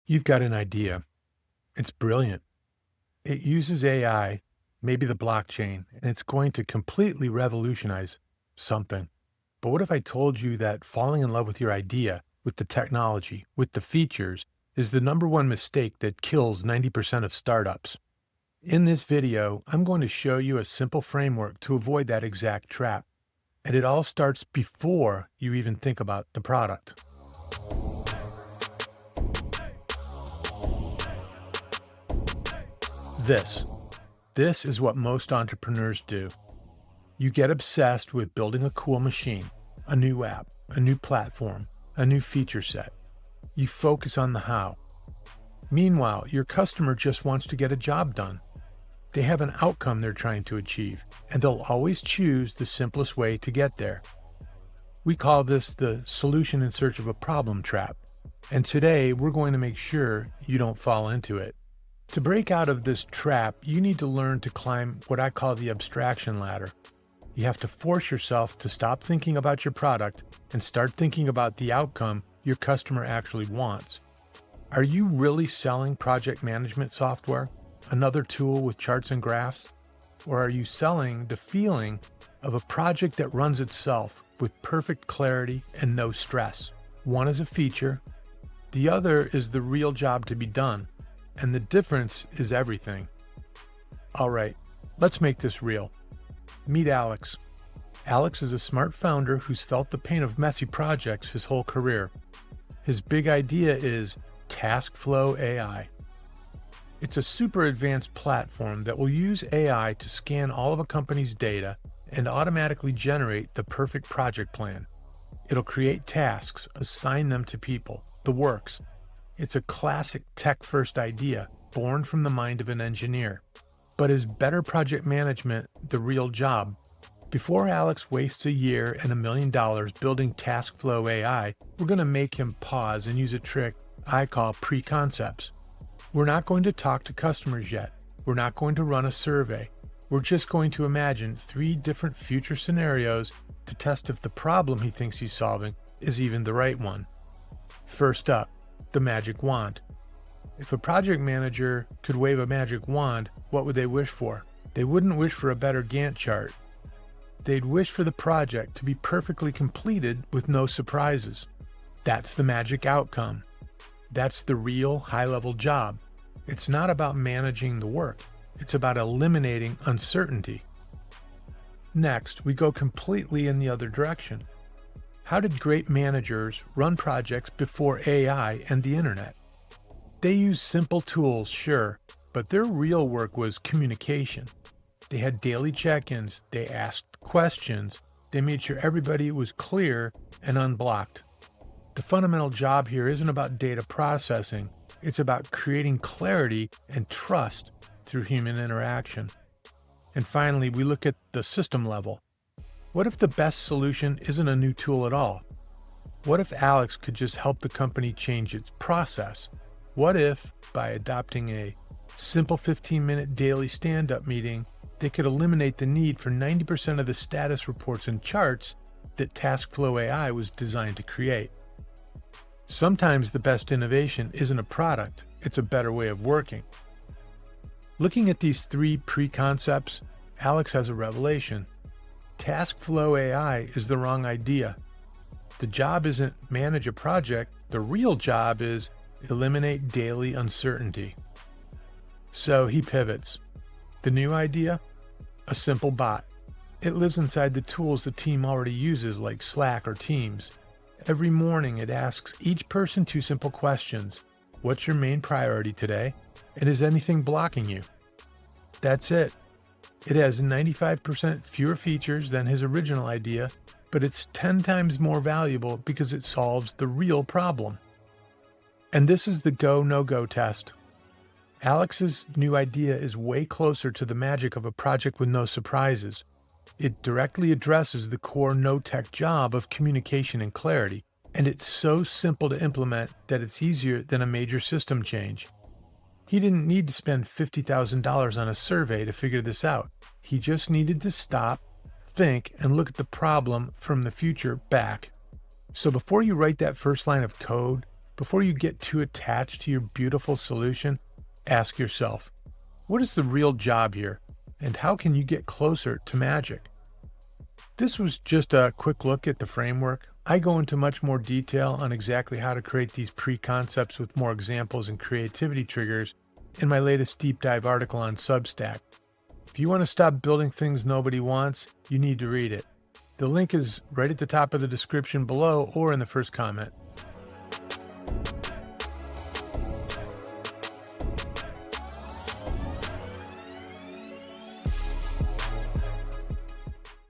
You've got an idea. It's brilliant. It uses AI, maybe the blockchain, and it's going to completely revolutionize something. But what if I told you that falling in love with your idea, with the technology, with the features, is the number one mistake that kills 90% of startups? In this video, I'm going to show you a simple framework to avoid that exact trap. And it all starts before you even think about the product. This. This is what most entrepreneurs do. You get obsessed with building a cool machine, a new app, a new platform, a new feature set. You focus on the how. Meanwhile, your customer just wants to get a job done. They have an outcome they're trying to achieve, and they'll always choose the simplest way to get there. We call this the solution in search of a problem trap. And today, we're going to make sure you don't fall into it. To break out of this trap, you need to learn to climb what I call the abstraction ladder. You have to force yourself to stop thinking about your product and start thinking about the outcome your customer actually wants. Are you really selling project management software, another tool with charts and graphs? Or are you selling the feeling of a project that runs itself with perfect clarity and no stress? One is a feature, the other is the real job to be done. And the difference is everything. All right, let's make this real. Meet Alex. Alex is a smart founder who's felt the pain of messy projects his whole career. His big idea is TaskFlow AI. It's a super advanced platform that will use AI to scan all of a company's data and automatically generate the perfect project plan. It'll create tasks, assign them to people, the works. It's a classic tech-first idea, born from the mind of an engineer. But is better project management the real job? Before Alex wastes a year and $1 million building TaskFlow AI, we're going to make him pause and use a trick I call pre-concepts. We're not going to talk to customers yet. We're not going to run a survey. We're just going to imagine 3 different future scenarios to test if the problem he thinks he's solving is even the right one. First up, the magic wand. If a project manager could wave a magic wand, what would they wish for? They wouldn't wish for a better Gantt chart. They'd wish for the project to be perfectly completed with no surprises. That's the magic outcome. That's the real high-level job. It's not about managing the work. It's about eliminating uncertainty. Next, we go completely in the other direction. How did great managers run projects before AI and the internet? They used simple tools, sure, but their real work was communication. They had daily check-ins, they asked questions, they made sure everybody was clear and unblocked. The fundamental job here isn't about data processing, it's about creating clarity and trust through human interaction. And finally, we look at the system level. What if the best solution isn't a new tool at all? What if Alex could just help the company change its process? What if, by adopting a simple 15-minute daily stand-up meeting, they could eliminate the need for 90% of the status reports and charts that TaskFlow AI was designed to create? Sometimes the best innovation isn't a product, it's a better way of working. Looking at these 3 pre-concepts, Alex has a revelation. TaskFlow AI is the wrong idea. The job isn't manage a project, the real job is eliminate daily uncertainty. So he pivots. The new idea? A simple bot. It lives inside the tools the team already uses like Slack or Teams. Every morning it asks each person 2 simple questions. What's your main priority today? And is anything blocking you? That's it. It has 95% fewer features than his original idea, but it's 10 times more valuable because it solves the real problem. And this is the go, no-go test. Alex's new idea is way closer to the magic of a project with no surprises. It directly addresses the core no-tech job of communication and clarity, and it's so simple to implement that it's easier than a major system change. He didn't need to spend $50,000 on a survey to figure this out. He just needed to stop, think, and look at the problem from the future back. So before you write that first line of code, Before you get too attached to your beautiful solution, ask yourself, what is the real job here, and how can you get closer to magic? This was just a quick look at the framework. I go into much more detail on exactly how to create these pre-concepts with more examples and creativity triggers in my latest deep dive article on Substack. If you want to stop building things nobody wants, you need to read it. The link is right at the top of the description below or in the first comment.